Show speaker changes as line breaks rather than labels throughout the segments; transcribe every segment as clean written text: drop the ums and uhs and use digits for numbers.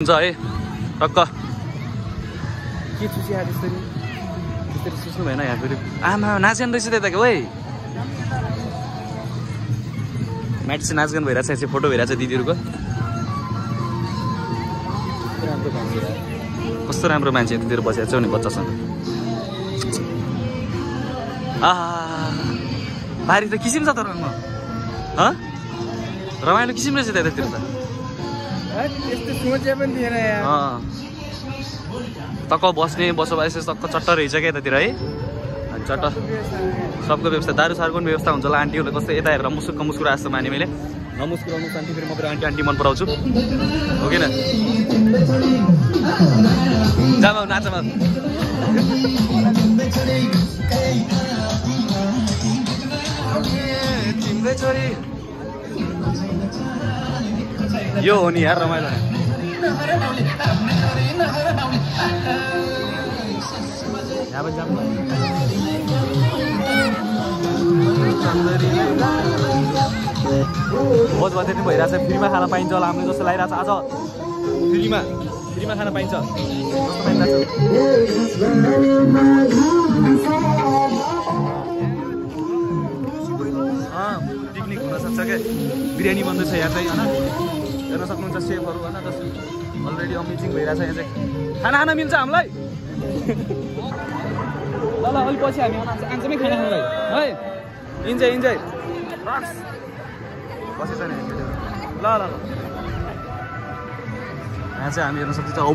हुन्छ है टक्क के चुसिया त्यसरी चुस्नु भएन यहाँ फेरि आमा नाचगान रहेछ त्यता के ओइ म्याट चाहिँ नाचगान भइरहेछ चाहिँ फोटो भइरहेछ दिदीहरूको कस्तो राम्रो मान्छे यतातिर बसेको छ नि बच्चासँग बारी त किसिम छ तर रमाइलो किसिम रहेछ त्यतातिर त
यस्तो सोचे पनि थिएन यार
टक्क बस्ने बसोबास टक्क चट्ट रहेछ क्या यतातिर है अनि चट्ट सबको व्यवस्था दारू सारूको पनि व्यवस्था हुन्छ होला आन्टीहरूले कस्तो यता हेरेर मुसुक्क मुस्कुरा जस्तो माने मैले नमुस्कुराउनु शान्ति फेरि म फेरि आन्टी मन पराउँछु हो कि न जामा नाचमा तिम्रै छोरी यो हो नि यार रमाइलो भोज भन्दै पनि भइरहेछ फ्रीमा खाना पाइन्छ होला हामीले जस्तो लागिरहेछ आज फ्रीमा खाना पाइन्छ पिकनिक हुन सक्छ क्या बिरयानी बन्दैछ यहाँ चाहिँ होइन हेर्न सक्नुहुन्छ सेफहरू होइन अलरेडी अमेजिङ भइरहेछ यहाँ चाहिँ खाना मिल्छ हामीलाई ल अलिक पछि हामी आउँछौँ खाना खानुलाई है इन्जोय बसेछ नि ल यहाँ चाहिँ हामी हेर्न सक्छौँ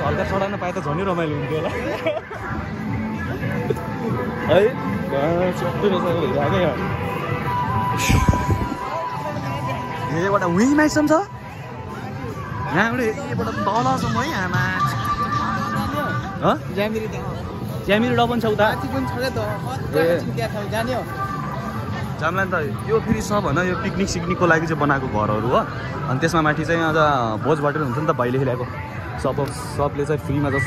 हल्का चढाउन पाए त झनै रमाइलो हुन्थ्यो होला है एउटा उही माइसम्म छ यहाँबाट यहीँबाट तलसम्म है आमा ज्यामिरी डबन छ उता जामला त यो फेरि सब होइन यो पिकनिक सिकनिकको लागि चाहिँ बनाएको घरहरू हो अनि त्यसमा माथि चाहिँ अझ भोज भटेर हुन्छ नि त भाइले खेलाएको सबले चाहिँ फ्रीमा जस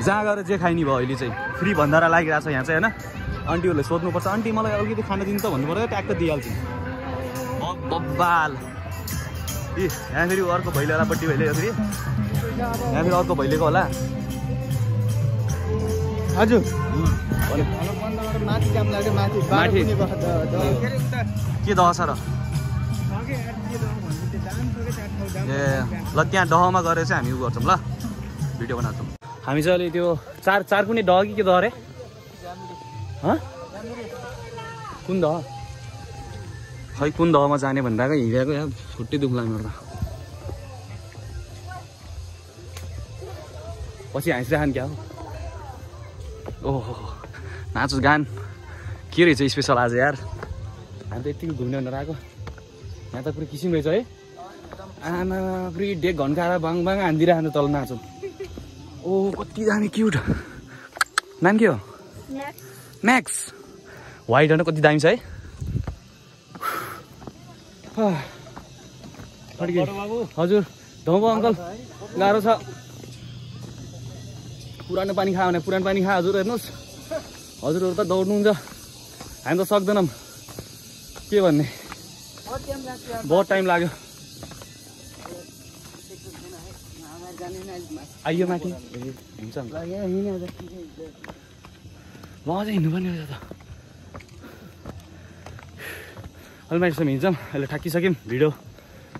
जहाँ गएर जे खाइने भयो अहिले चाहिँ फ्री भण्डारा लागिरहेको छ यहाँ चाहिँ होइन आन्टीहरूले सोध्नुपर्छ आन्टी मलाई अलिकति खाना दिनु त भन्नु पर्यो ट्याक्क दिइहाल्छु बब्बाल ए यहाँ फेरि अर्को भैले होला बड्डी भैले फेरि यहाँ फेरि अर्को भैलेको होला हजुर के दह छ र ए ल त्यहाँ दहमा गएर चाहिँ हामी उ गर्छौँ ल भिडियो बनाउँछौँ हामी चाहिँ अहिले त्यो चार कुनै दह कि के दह रे कुन दह खै कुन दहमा जाने भन्दाको हिँडेको यहाँ छुट्टै दुख्ला मेरो त पछि हाँसिराखन् क्या हो ओहो नाच गान के रहेछ स्पेसल आज यार हामी त यतिको घुम्ने भनेर आएको यहाँ त पुरै किसिम रहेछ है आमा पुरै डेक घन्काएर बाङ हानिदिइरहनु तल नाचौँ ओहो कति दामी क्युट नाम के हो म्याक्स वाइट होइन कति दामी छ है हजुर धौबो अङ्कल गाह्रो छ पुरानो पानी खा भने पुरानो पानी खा हजुर हेर्नुहोस् हजुरहरू त दौड्नुहुन्छ हामी त सक्दैनौँ के भन्ने बहुत टाइम लाग्यो आइयो माथि हुन्छ ल अझै हिँड्नुपर्ने रहेछ त अलि माथिसम्म हिँड्छौँ अहिले थाकिसक्यौँ भिडियो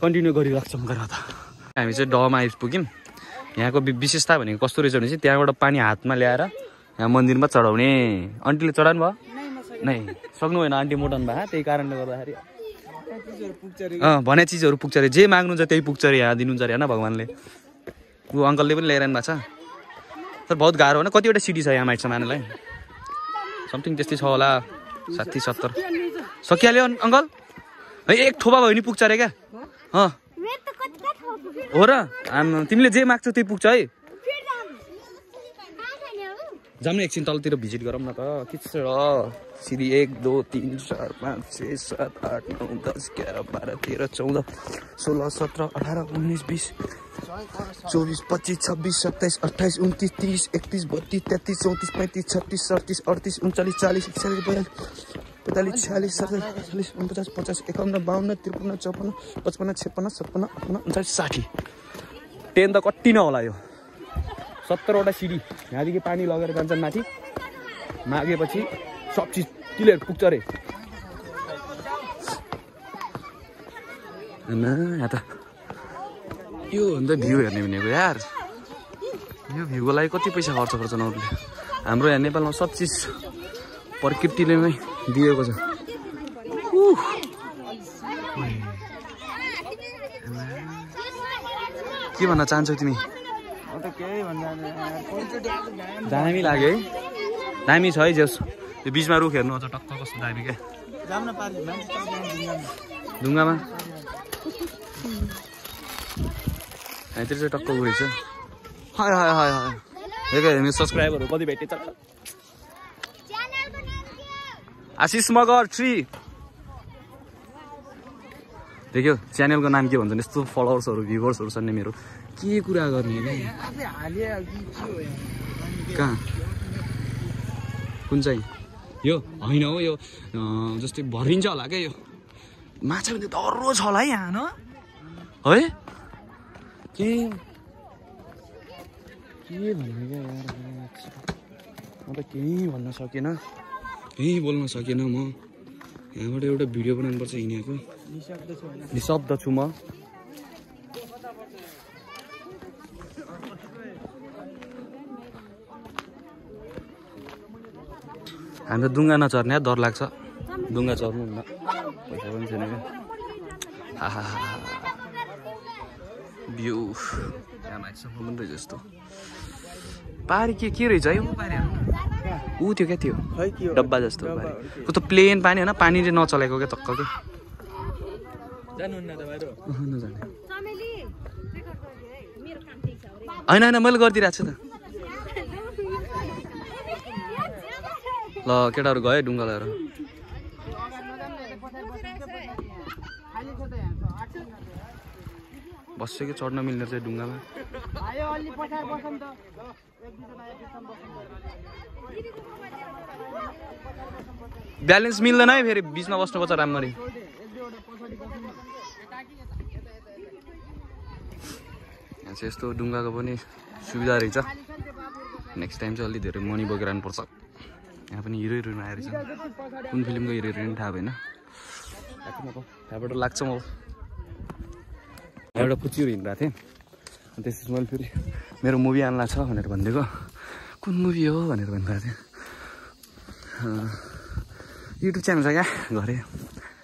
कन्टिन्यू गरिराख्छौँ गरेर त हामी चाहिँ डमा आइपुग्यौँ यहाँको विशेषता भनेको कस्तो रहेछ भने चाहिँ त्यहाँबाट पानी हातमा ल्याएर यहाँ मन्दिरमा चढाउने आन्टीले चढाउनु भयो नै सक्नु भएन आन्टी मोटाउनु भयो त्यही कारणले गर्दाखेरि भने चिजहरू पुग्छ अरे जे माग्नुहुन्छ त्यही पुग्छ अरे यहाँ दिनुहुन्छ अरे होइन भगवान्ले ऊ अङ्कलले पनि ल्याइरहनु भएको छ तर बहुत गाह्रो होइन कतिवटा सिटी छ यहाँ माइटसम्म आउनुलाई समथिङ त्यस्तै छ होला 60-70 सकिहाल्यो अङ्कल है एक थोपा भयो भने पुग्छ अरे क्या हो र तिमीले जे माग्छौ त्यही पुग्छ है जाऊँ न एकछिन तलतिर भिजिट गरौँ न त के छ र सिडी 1 2 3 4 5 6 7 8 9 10 11 12 13 14 16 17 18 19 20 24 25 26 27 28 29 30 31 32 33 34 35 36 37 38 39 40 41 42 43 44 45 46 47 48 49 50 51 52 53 54 55 56 57 58 60 10 त कति नै होला यो 70 वटा सिडी यहाँदेखि पानी लगेर जान्छन् माथि मागेपछि सब चिज क्लियर पुग्छ रे यहाँ त यो भन्दा भ्यू हेर्ने भनेको यार यो भ्यूको लागि कति पैसा खर्च गर्छ नौले हाम्रो यहाँ नेपालमा सब चिज प्रकृतिले नै दिएको छ के भन्न चाहन्छौ तिमी दामी लाग्यो है दामी छ है जस यो बिचमा रुख हेर्नु अझ टक्क कस्तो दामी क्या ढुङ्गामा यहाँतिर चाहिँ टक्क गएछ हाय हाय हाय हाय हेर्नु सब्सक्राइबरहरू कति भेटेछ आशिष मगर 3 देख्यो च्यानलको नाम के भन्छ यस्तो फलोवर्सहरू भ्युवर्सहरू छन् नि मेरो के कुरा गर्ने कहाँ कुन चाहिँ यो होइन हो यो जस्तै भरिन्छ होला क्या यो माछा पनि डह्रो छ होला है यहाँ न है के भन्ने क्या यार म त केही भन्न सकेन केही बोल्न सकेन म यहाँबाट एउटा भिडियो बनाउनुपर्छ हिँडेको निशब्द छु म हामी त डुङ्गा नचर्ने डर लाग्छ डुङ्गा चर्नु हुन्न पैसा पनि छैन क्या भ्यू त्यहाँ माथिसम्म पनि रहेछ जस्तो पारी के रहेछ है ऊ त्यो क्या थियो डब्बा जस्तो त्यो त प्लेन पानी होइन पानीले नचलेको क्या टक्क के होइन होइन मैले गरिदिइरहेको छु त ल केटाहरू गयो ढुङ्गा लिएर बस्यो कि चढ्न मिल्ने चाहिँ ढुङ्गामा ब्यालेन्स मिल्दैन है फेरि बिचमा बस्नुपर्छ राम्ररी यहाँ चाहिँ यस्तो ढुङ्गाको पनि सुविधा रहेछ नेक्स्ट टाइम चाहिँ अलि धेरै मनी बोकेर आउनुपर्छ यहाँ पनि हिरो हिरोइन आएर छ कुन फिल्मको हिरो हिरोइन थाहा भएन यहाँबाट लाग्छ म एउटा पुच्चीहरू हिँडिरहेको थिएँ अनि त्यसपछि मैले फेरि मेरो मुभी आउनु लाग्छ भनेर भनिदिएको कुन मुभी हो भनेर भनिरहेको थिएँ युट्युब च्यानल छ क्या घरे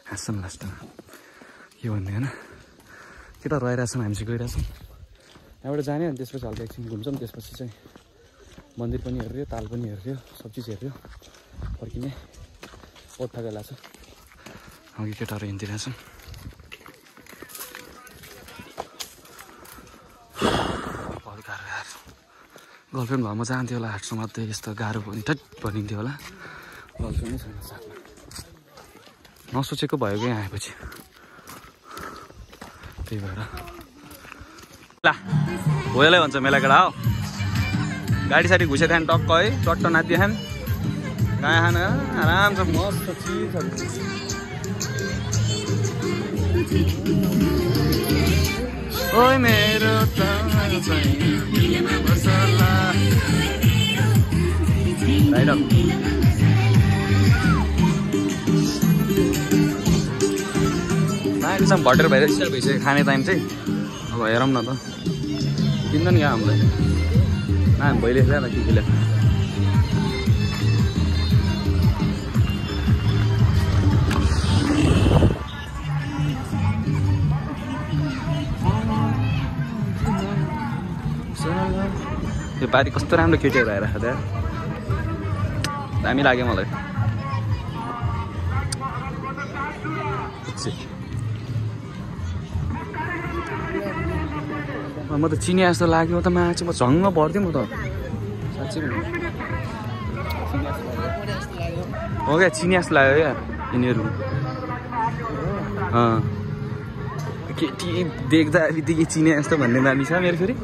हाँस्छन् लास्टमा के भन्ने होइन केटा रहेछौँ हामी चाहिँ गइरहेछौँ यहाँबाट जाने अनि त्यसपछि हल्का एकछिन घुम्छौँ त्यसपछि चाहिँ मन्दिर पनि हेऱ्यो ताल पनि हेऱ्यो सब चिज हेऱ्यो फर्किने ओठा गला छ अघि केटाहरू हिँडिरहेछौँ बहुत गाह्रो यार गर्लफ्रेन्ड भएमा जान्थ्यो होला हाटसम्म त यस्तो गाह्रो पनि ठट भनिन्थ्यो होला गर्लफ्रेन्डै छैन साथमा नसोचेको भयो कि यहाँ आएपछि त्यही भएर ला भोइलै भन्छ मेला केटा हो गाडी साडी घुसे खान टक्क है चट्ट नाच्यो खान कहाँ खान आराम छ मस्त चिजहरू ओइ मेरो नानीसँग भटेर भएर स्टार्ट भइसक्यो खाने टाइम चाहिँ अब हेरौँ न त किन्द नि क्या हामीलाई ना हामी भइले ल्या न के ल्या यो पारी कस्तो राम्रो केटीहरू आइरहेको थियो दामी लाग्यो मलाई म त चिने जस्तो लाग्यो त माछा म झङ्ग पर्थ्यो म त साँच्चै हो क्या चिने जस्तो लाग्यो क्या यिनीहरू केटी देख्दा बित्तिकै चिने जस्तो भन्ने बानी छ मेरो फेरि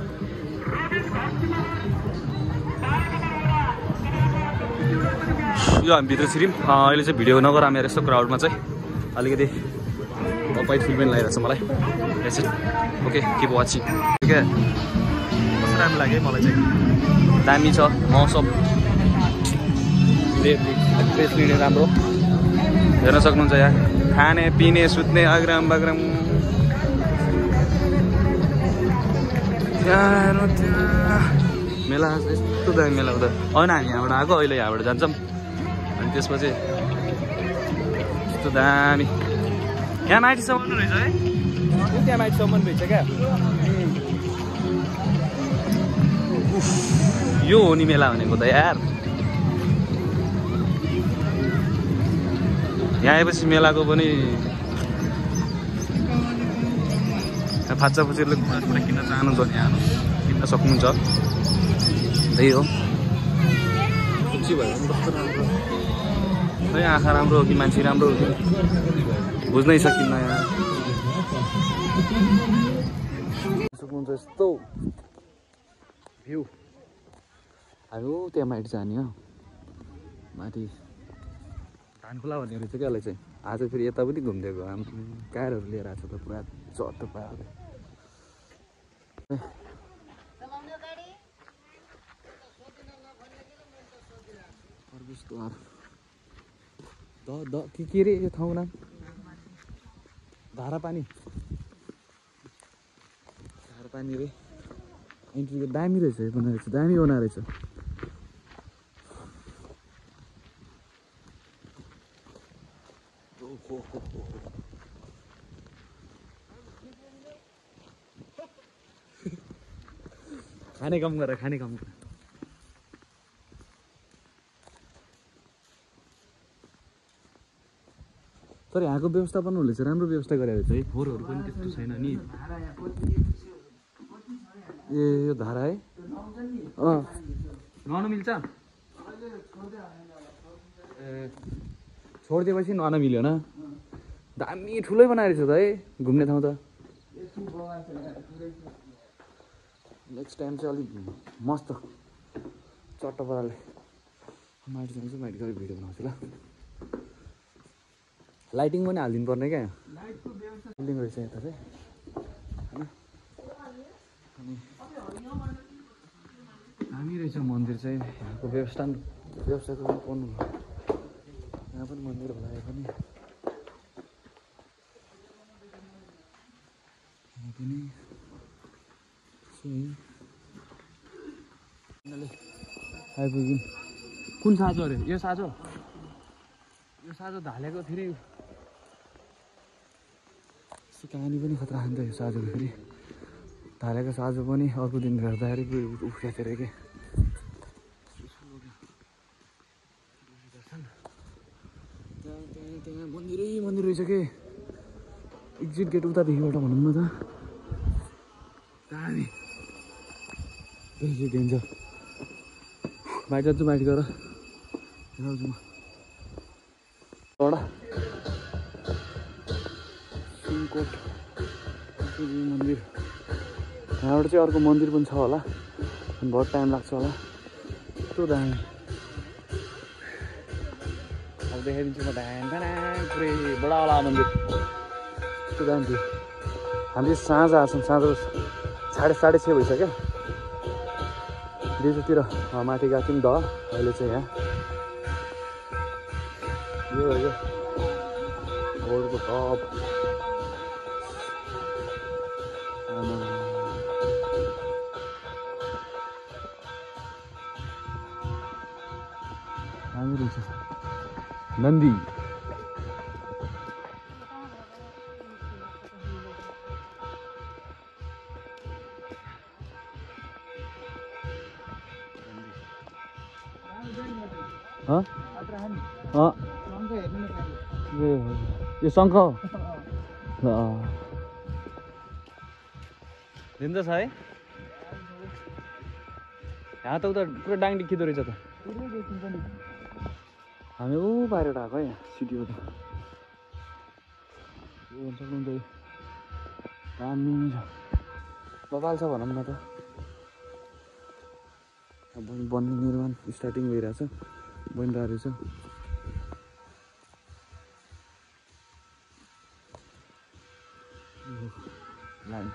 यो हामी भित्र छिर्यौँ अहिले चाहिँ भिडियो नगर मेरो यस्तो क्राउडमा चाहिँ अलिकति वाइट फिल पनि लागिरहेको छ मलाई ओके किप वाचिङ ठीक है कस्तो राम्रो लाग्यो है मलाई चाहिँ दामी छ मौसम प्लेस लिने राम्रो हेर्न सक्नुहुन्छ यहाँ खाने पिने सुत्ने अग्राम बग्राम मेला यस्तो दामी मेला हुँदा होइन हामी यहाँबाट आएको अहिले यहाँबाट जान्छौँ अनि त्यसपछि यस्तो दामी यहाँ माइतीसम्म रहेछ है
त्यहाँ माइतीसम्म रहेछ क्या
यो हो नि मेला भनेको त यार यहाँ आएपछि मेलाको पनि फाचा फुचीहरूले कुरा किन्न चाहनुहुन्छ भने यहाँ किन्न सक्नुहुन्छ त्यही हो खुसी भयो भने कस्तो राम्रो है आँखा राम्रो हो कि मान्छे राम्रो हो कि बुझ्नै सकिन्न यहाँ सक्नुहुन्छ यस्तो भ्यू हामी त्यहाँ माथि जाने हो माथि धानखोला भन्ने रहेछ क्या यसलाई चाहिँ आज फेरि यता पनि घुमिदिएको कारहरू लिएर आएको छ त पुरा चट्टो पाराले के रे यो ठाउँ नाम धारापानी रे एन्ट्रीको दामी रहेछ बनाएको दामी बनाएको रहेछ खाने कम गर तर यहाँको व्यवस्थापनहरूले चाहिँ राम्रो व्यवस्था गरेको छ है फोहोरहरू पनि त्यस्तो छैन नि ए यो धारा है नुहाउनु मिल्छ ए छोडिदिएपछि नुहाउन मिल्यो न दामी ठुलै बनाएको रहेछ त है घुम्ने ठाउँ त नेक्स्ट टाइम चाहिँ अलिक मस्त चट्टो पाराले माथि जान्छु माथि गएर भिडियो बनाउँछु ल लाइटिङ पनि हालिदिनु पर्ने क्या बिल्डिङ रहेछ यता चाहिँ होइन अनि दामी रहेछ मन्दिर चाहिँ यहाँको व्यवस्थाको पनि पढ्नु यहाँ पनि मन्दिर होला यो पनि आइपुग्यौँ कुन साँझो अरे यो साँझो ढालेको फेरि कहानी पनि खतरा खान्छ यो साँझोको फेरि ढालेको साँझो पनि अर्को दिन हेर्दाखेरि उफ्रेको थियो अरे के त्यहाँ मन्दिर रहेछ के एक्जिट गेट उतादेखिबाट भनौँ न त दामी डेन्जर बाहिर जान्छु माथि गएर हेराउँछु म एउटा सिङकोट मन्दिर यहाँबाट चाहिँ अर्को मन्दिर पनि छ होला अनि बहुत टाइम लाग्छ होला यस्तो दामी अब देखाइदिन्छु म पुरै बडावाला मन्दिर यस्तो दामी थियो हामी साँझ आएछौँ साँझ 6:30 भइसक्यो दिउँसोतिर माथि गएको थियौँ द अहिले चाहिँ यहाँ यो रोडको टप दामी रहेछ नन्दी यो शङ्ख लिन्छ है यहाँ त उता पुरा डाङ देखिँदो रहेछ त हामी ऊ बाहिर आएको है सिटीबाट सक्नुहुन्छ दामी छ बबाल छ भनौँ न त बन्ने निर्माण स्टार्टिङ भइरहेछ बनिरहेको रहेछ लाइन